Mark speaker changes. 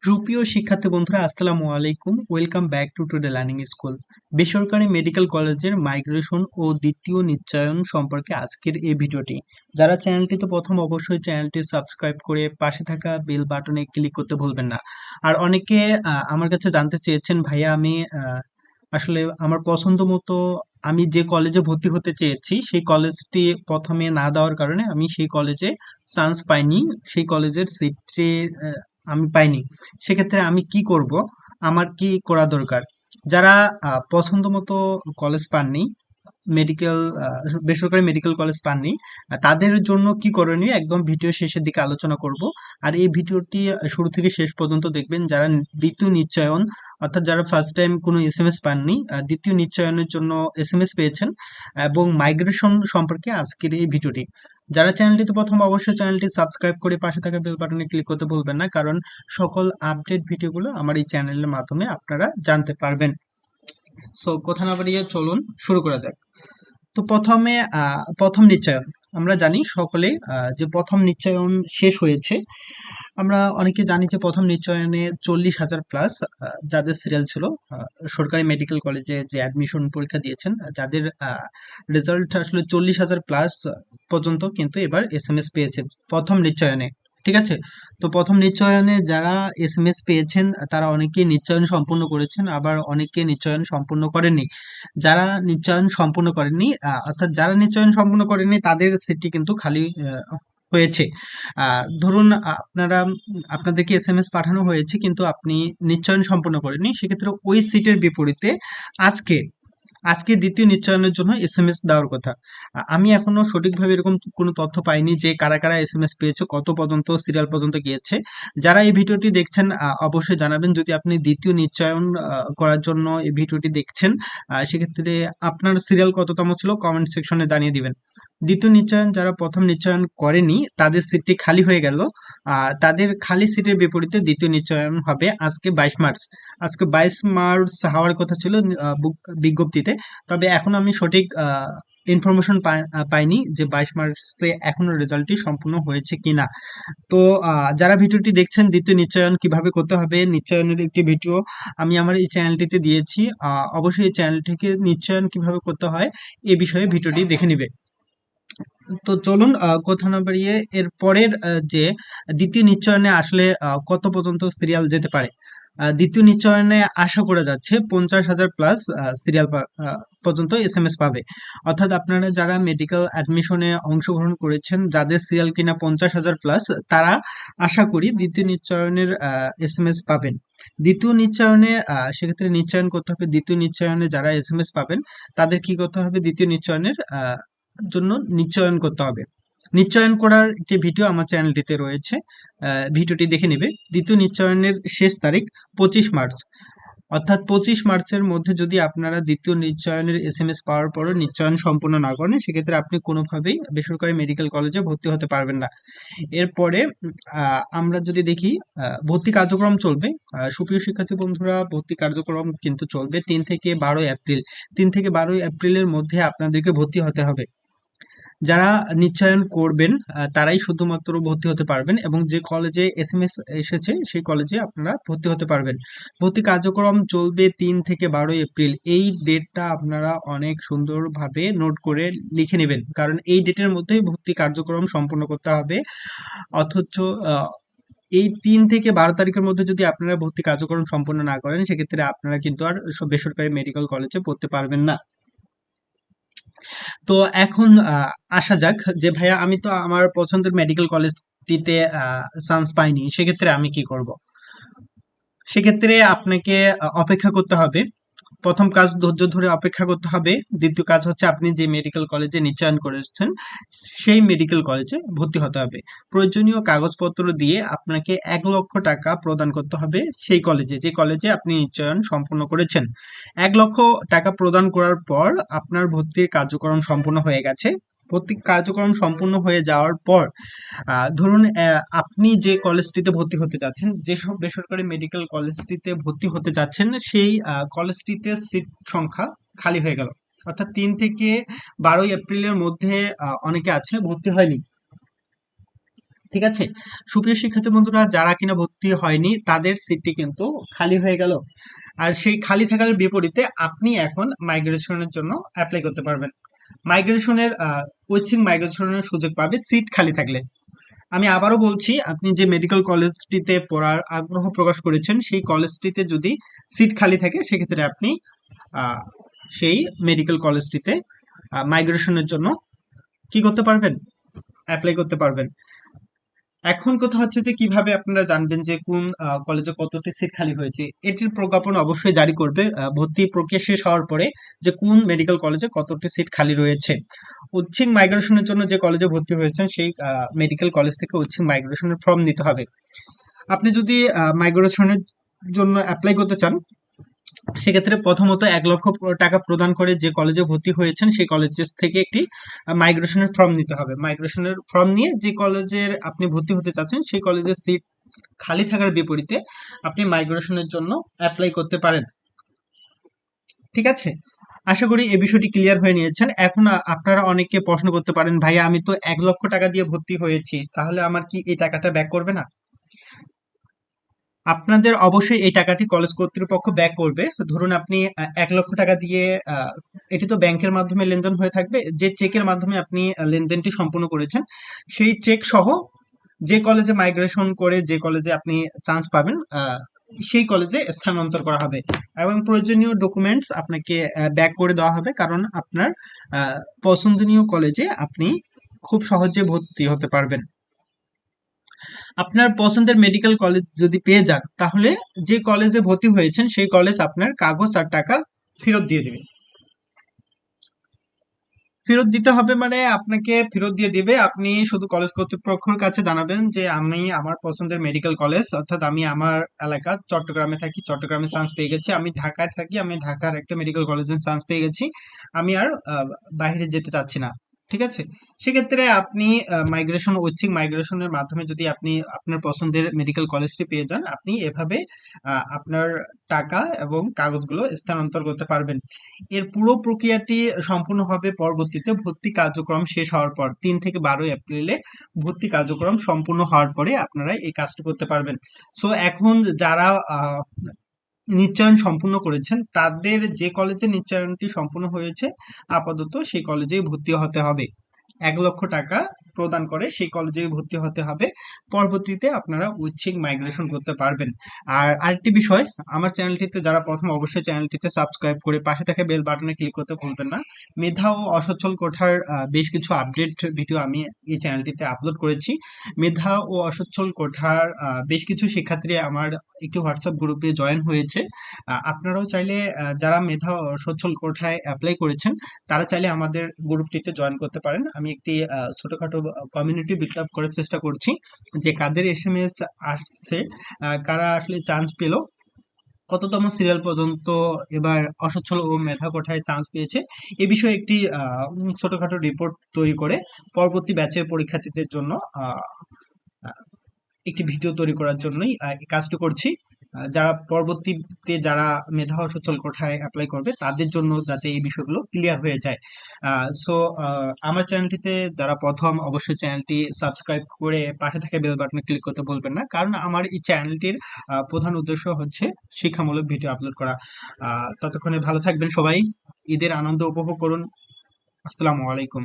Speaker 1: সুপ্রিয় শিক্ষার্থী বন্ধুরা, আসসালামু আলাইকুম। Welcome back to today learning school. বেসরকারি মেডিকেল কলেজের মাইগ্রেশন ও দ্বিতীয় নিশ্চয়ন সম্পর্কে আজকের এই ভিডিওটি। যারা চ্যানেলটিতে প্রথম, অবশ্যই চ্যানেলটি সাবস্ক্রাইব করে পাশে থাকা বেল বাটনে ক্লিক করতে ভুলবেন না। আর অনেকে আমার কাছে জানতে চেয়েছেন, ভাইয়া আমি আসলে আমার পছন্দ মতো আমি যে কলেজে ভর্তি হতে চেয়েছি সেই কলেজটি প্রথমে না দেওয়ার কারণে আমি সেই কলেজে চান্স পাইনি, সেই কলেজের সিটে আমি পাইনি। সেক্ষেত্রে আমি কি করব? আমার কি করা দরকার? যারা পছন্দ মতো কলেজ পাননি, মেডিকেল বেসরকারি মেডিকেল কলেজ পাননি, তাদের জন্য কি করণীয় একদম ভিডিও শেষের দিকে আলোচনা করব। আর এই ভিডিওটি শুরু থেকে শেষ পর্যন্ত দেখবেন। যারা দ্বিতীয় নিশ্চয়ন, অর্থাৎ যারা ফার্স্ট টাইম কোনো এসএমএস পাননি, দ্বিতীয় নিশ্চয়নের জন্য এসএমএস পেয়েছেন, এবং মাইগ্রেশন সম্পর্কে আজকের এই ভিডিওটি। যারা চ্যানেলটিতে প্রথম, অবশ্যই চ্যানেলটি সাবস্ক্রাইব করে পাশে থাকা বেল বাটনে ক্লিক করতে ভুলবেন না, কারণ সকল আপডেট ভিডিওগুলো আমার এই চ্যানেলের মাধ্যমে আপনারা জানতে পারবেন। সো কথা না বাড়িয়ে চলুন শুরু করা যাক। তো প্রথমে প্রথম নিশ্চয়ন আমরা জানি সকলে, যে প্রথম নিশ্চয়ন শেষ হয়েছে। আমরা অনেকে জানি যে প্রথম নিশ্চয়নে 40,000 প্লাস যাদের সিরিয়াল ছিল, সরকারি মেডিকেল কলেজে যে অ্যাডমিশন পরীক্ষা দিয়েছেন, যাদের রেজাল্ট আসলে 40,000 প্লাস পর্যন্ত কিন্তু এবার এসএমএস পেয়েছে প্রথম নিশ্চয়নে। ঠিক আছে। তো প্রথম নিশ্চয়নে যারা এসএমএস পেয়েছেন তারা অনেকেই নিশ্চয়ন সম্পূর্ণ করেছেন, আবার অনেকে নিশ্চয়ন সম্পূর্ণ করেননি। যারা নিশ্চয়ন সম্পূর্ণ করেননি, অর্থাৎ যারা নিশ্চয়ন সম্পূর্ণ করেননি তাদের সিটটি কিন্তু খালি হয়েছে। ধরুন আপনাদেরকে এসএমএস পাঠানো হয়েছে কিন্তু আপনি নিশ্চয়ন সম্পূর্ণ করেননি, সেক্ষেত্রে ওই সিটের বিপরীতে আজকে আজকে দ্বিতীয় নিশ্চয়নের জন্য এসএমএস দেওয়ার কথা। আমি এখনো সঠিকভাবে এরকম কোনো তথ্য পাইনি যে কারা কারা এসএমএস পেয়েছে, কত পর্যন্ত সিরিয়াল পর্যন্ত গিয়েছে। যারা এই ভিডিওটি দেখছেন অবশ্যই জানাবেন যদি আপনি দ্বিতীয় নিশ্চয়ন করার জন্য এই ভিডিওটি দেখছেন। সেক্ষেত্রে আপনার সিরিয়াল কততম ছিল কমেন্ট সেকশনে জানিয়ে দিবেন। দ্বিতীয় নিশ্চয়ন যারা প্রথম নিশ্চয়ন করেনি তাদের সিটটি খালি হয়ে গেল। তাদের খালি সিটের বিপরীতে দ্বিতীয় নিশ্চয়ন হবে আজকে 22 মার্চ। আজকে 22 মার্চ হওয়ার কথা ছিল বিজ্ঞপ্তিতে। তবে এখন আমি সঠিক ইনফরমেশন পাইনি যে 22 মার্চে এখনো রেজাল্টটি সম্পূর্ণ হয়েছে কিনা। তো যারা ভিডিওটি দেখছেন দ্বিতীয় নিশ্চয়ন কিভাবে করতে হবে, নিশ্চয়নের একটি ভিডিও আমি আমার এই চ্যানেলটিতে দিয়েছি। অবশ্যই এই চ্যানেলটিকে নিশ্চয়ন কিভাবে করতে হয় এ বিষয়ে ভিডিওটি দেখে নিবে। তো চলুন কথা না বাড়িয়ে এর পরের যে দ্বিতীয় নিশ্চয়নে আসলে কত পর্যন্ত সিরিয়াল যেতে পারে। দ্বিতীয় নিশ্চয়নে আশা করা যাচ্ছে 50,000 প্লাস সিরিয়াল পর্যন্ত এসএমএস পাবে। অর্থাৎ আপনারা যারা মেডিকেল অ্যাডমিশনে অংশগ্রহণ করেছেন, যাদের সিরিয়াল কিনা 50,000 প্লাস, তারা আশা করি দ্বিতীয় নিশ্চয়নের এসএমএস পাবেন। দ্বিতীয় নিশ্চয়নে সেক্ষেত্রে নিশ্চয়ন করতে হবে। দ্বিতীয় নিশ্চয়নে যারা এসএমএস পাবেন তাদের কি করতে হবে? দ্বিতীয় নিশ্চয়নের জন্য নিশ্চয়ন করতে হবে। নিশ্চয়ন করার একটি ভিডিও আমার চ্যানেলটিতে রয়েছে, ভিডিওটি দেখে নেবে। দ্বিতীয় নিশ্চয়নের শেষ তারিখ 25 মার্চ। অর্থাৎ 25 মার্চের মধ্যে যদি আপনারা দ্বিতীয় নিশ্চয়নের এসএমএস পাওয়ার পরও নিশ্চয়ন সম্পূর্ণ না করেন, সেক্ষেত্রে আপনি কোনোভাবেই বেসরকারি মেডিকেল কলেজে ভর্তি হতে পারবেন না। এরপরে আমরা যদি দেখি, ভর্তি কার্যক্রম চলবে। সুপ্রিয় শিক্ষার্থী বন্ধুরা, ভর্তি কার্যক্রম কিন্তু চলবে 3 থেকে 12 এপ্রিল। 3 থেকে 12 এপ্রিলের মধ্যে আপনাদেরকে ভর্তি হতে হবে। যারা নিশ্চয়ন করবেন তারাই শুধুমাত্র ভর্তি হতে পারবেন, এবং যে কলেজে এসএমএস এসেছে সেই কলেজে আপনারা ভর্তি হতে পারবেন। ভর্তি কার্যক্রম চলবে 3 থেকে 12 এপ্রিল। এই ডেটটা আপনারা অনেক সুন্দরভাবে নোট করে লিখে নেবেন, কারণ এই ডেটের মধ্যেই ভর্তি কার্যক্রম সম্পন্ন করতে হবে। অথচ এই 3 থেকে 12 তারিখের মধ্যে যদি আপনারা ভর্তি কার্যক্রম সম্পন্ন না করেন, সেক্ষেত্রে আপনারা কিন্তু আর বেসরকারি মেডিকেল কলেজে পড়তে পারবেন না। তো এখন আসা যাক যে ভাইয়া আমি তো আমার পছন্দের মেডিকেল কলেজটিতে চান্স পাইনি, সেক্ষেত্রে আমি কি করব? সেক্ষেত্রে আপনাকে অপেক্ষা করতে হবে। প্রথম কাজ ধৈর্য ধরে অপেক্ষা করতে হবে। দ্বিতীয় কাজ হচ্ছে আপনি যে মেডিকেল কলেজে নিশ্চয়ন করেছেন সেই মেডিকেল কলেজে ভর্তি হতে হবে। প্রয়োজনীয় কাগজপত্র দিয়ে আপনাকে 1 লক্ষ টাকা প্রদান করতে হবে সেই কলেজে, যে কলেজে আপনি নিশ্চয়ন সম্পূর্ণ করেছেন। 1 লক্ষ টাকা প্রদান করার পর আপনার ভর্তির কার্যক্রম সম্পূর্ণ হয়ে গেছে। ভর্তি কার্যক্রম সম্পূর্ণ হয়ে যাওয়ার পর ধরুন আপনি যে কলেজটিতে ভর্তি হতে যাচ্ছেন, যেসব বেসরকারি মেডিকেল কলেজটিতে ভর্তি হতে যাচ্ছেন, সেই কলেজটিতে সিট সংখ্যা খালি হয়ে গেল। অর্থাৎ 3 থেকে 12 এপ্রিলের মধ্যে অনেকে আছে ভর্তি হয়নি। ঠিক আছে? সুপ্রিয় শিক্ষার্থী বন্ধুরা, যারা কিনা ভর্তি হয়নি তাদের সিটটি কিন্তু খালি হয়ে গেল। আর সেই খালি থাকার বিপরীতে আপনি এখন মাইগ্রেশনের জন্য অ্যাপ্লাই করতে পারবেন। মাইগ্রেশনের কোচিং মাইগ্রেশনের সুযোগ পাবে সিট খালি থাকলে। আমি আবারও বলছি, আপনি যে মেডিকেল কলেজটিতে পড়ার আগ্রহ প্রকাশ করেছেন সেই কলেজটিতে যদি সিট খালি থাকে সেক্ষেত্রে আপনি আহ, সেই মেডিকেল কলেজটিতে মাইগ্রেশনের জন্য কি করতে পারবেন, অ্যাপ্লাই করতে পারবেন। এখন কথা হচ্ছে যে কিভাবে আপনারা জানবেন যে কোন কলেজে কতটি সিট খালি হয়েছে। এটির প্রজ্ঞাপন অবশ্যই জারি করবে ভর্তি প্রক্রিয়া শেষ হওয়ার পরে, যে কোন মেডিকেল কলেজে কতটি সিট খালি রয়েছে। উচ্ছিং মাইগ্রেশনের জন্য যে কলেজে ভর্তি হয়েছেন সেই মেডিকেল কলেজ থেকে উচ্ছিং মাইগ্রেশনের ফর্ম নিতে হবে। আপনি যদি মাইগ্রেশনের জন্য অ্যাপ্লাই করতে চান সেক্ষেত্রে প্রথমত 1 লক্ষ টাকা প্রদান করে যে কলেজে ভর্তি হয়েছেন সেই কলেজের থেকে একটি মাইগ্রেশনের ফর্ম নিতে হবে। মাইগ্রেশনের ফর্ম নিয়ে যে কলেজের আপনি ভর্তি হতে চাচ্ছেন সেই কলেজের সিট খালি থাকার বিপরীতে আপনি মাইগ্রেশনের জন্য অ্যাপ্লাই করতে পারেন। ঠিক আছে, আশা করি এই বিষয়টি ক্লিয়ার হয়ে নিয়েছেন। এখন আপনারা অনেকে প্রশ্ন করতে পারেন, ভাইয়া আমি তো 1 লক্ষ টাকা দিয়ে ভর্তি হয়েছি, তাহলে আমার কি এই টাকাটা ব্যাক করবে না? আপনাদের অবশ্যই এই টাকাটি কলেজ কর্তৃপক্ষ ব্যাক করবে। ধরুন আপনি 1 লক্ষ টাকা দিয়ে আহ, এটি তো ব্যাংকের মাধ্যমে লেনদেন হয়ে থাকবে, যে চেকের মাধ্যমে আপনি লেনদেনটি সম্পূর্ণ করেছেন সেই চেক সহ যে কলেজে মাইগ্রেশন করে যে কলেজে আপনি চান্স পাবেন সেই কলেজে স্থানান্তর করা হবে এবং প্রয়োজনীয় ডকুমেন্টস আপনাকে ব্যাক করে দেওয়া হবে, কারণ আপনার পছন্দনীয় কলেজে আপনি খুব সহজে ভর্তি হতে পারবেন। আপনার পছন্দের মেডিকেল কলেজ যদি পেয়ে যান তাহলে যে কলেজে ভর্তি হয়েছেন সেই কলেজ আপনার কাগজ আর টাকা ফেরত দিয়ে দেবে। ফেরত দিতে হবে মানে আপনাকে ফেরত দিয়ে দিবে। আপনি শুধু কলেজ কর্তৃপক্ষের কাছে জানাবেন যে আমি আমার পছন্দের মেডিকেল কলেজ, অর্থাৎ আমি আমার এলাকা চট্টগ্রামে থাকি, চট্টগ্রামে চান্স পেয়ে গেছি। আমি ঢাকায় থাকি, আমি ঢাকার একটা মেডিকেল কলেজে চান্স পেয়ে গেছি। আমি আর বাইরে যেতে চাচ্ছি না। ঠিক আছে, সেক্ষেত্রে আপনি মাইগ্রেশন ঐচ্ছিক মাইগ্রেশনের মাধ্যমে যদি আপনি আপনার পছন্দের মেডিকেল কলেজটি পেয়ে যান, আপনি এভাবে আপনার টাকা এবং কাগজগুলো স্থানান্তর করতে পারবেন। এর পুরো প্রক্রিয়াটি সম্পূর্ণ হবে পরবর্তীতে ভর্তি কার্যক্রম শেষ হওয়ার পর। 3 থেকে 12 এপ্রিলে ভর্তি কার্যক্রম সম্পূর্ণ হওয়ার পরে আপনারা এই কাজটি করতে পারবেন। সো এখন যারা নিশ্চয়ন সম্পূর্ণ করেছেন তাদের যে কলেজে নিশ্চয়নটি সম্পূর্ণ হয়েছে আপাতত সেই কলেজেই ভর্তি হতে হবে। 1 লক্ষ টাকা প্রদান করে সেই কলেজে ভর্তি হতে হবে। পরবর্তীতে আপনারা ঐচ্ছিক মাইগ্রেশন করতে পারবেন। আর আরেকটি বিষয়, আমার চ্যানেলটিতে যারা প্রথম অবশ্যই চ্যানেলটিতে সাবস্ক্রাইব করে পাশে থাকা বেল বাটনে ক্লিক করতে ভুলবেন না। মেধা ও অসচ্ছল কোঠার বেশ কিছু আপডেট ভিডিও আমি এই চ্যানেলটিতে আপলোড করেছি। মেধা ও অসচ্ছল কোঠার বেশ কিছু শিক্ষার্থী আমার একটি হোয়াটসঅ্যাপ গ্রুপে জয়েন হয়েছে। আপনারাও চাইলে যারা মেধা ও সচ্ছল কোঠায় অ্যাপ্লাই করেছেন তারা চাইলে আমাদের গ্রুপটিতে জয়েন করতে পারেন। আমি একটি ছোটখাটো কমিউনিটি বিল্ড আপ করার চেষ্টা করছি, যে কাদের এসএমএস আসছে, কারা আসলে চান্স পেলো, কততম সিরিয়াল পর্যন্ত এবার অসচ্ছল ও মেধা কোঠায় চান্স পেয়েছে, এ বিষয়ে একটি ছোটখাটো রিপোর্ট তৈরি করে পরবর্তী ব্যাচের পরীক্ষার্থীদের জন্য একটি ভিডিও তৈরি করার জন্যই এই কাজটি করছি। যারা পরবর্তীতে যারা মেধা ও সচ্ছল কোঠায় অ্যাপ্লাই করবে তাদের জন্য যাতে এই বিষয়গুলো ক্লিয়ার হয়ে যায়। সো আমার চ্যানেলটিতে যারা প্রথম অবশ্যই চ্যানেলটি সাবস্ক্রাইব করে পাশে থাকা বেল বাটনে ক্লিক করতে বলবেন না, কারণ আমার এই চ্যানেলটির প্রধান উদ্দেশ্য হচ্ছে শিক্ষামূলক ভিডিও আপলোড করা। ততক্ষণে ভালো থাকবেন সবাই, ঈদের আনন্দ উপভোগ করুন। আসসালামু আলাইকুম।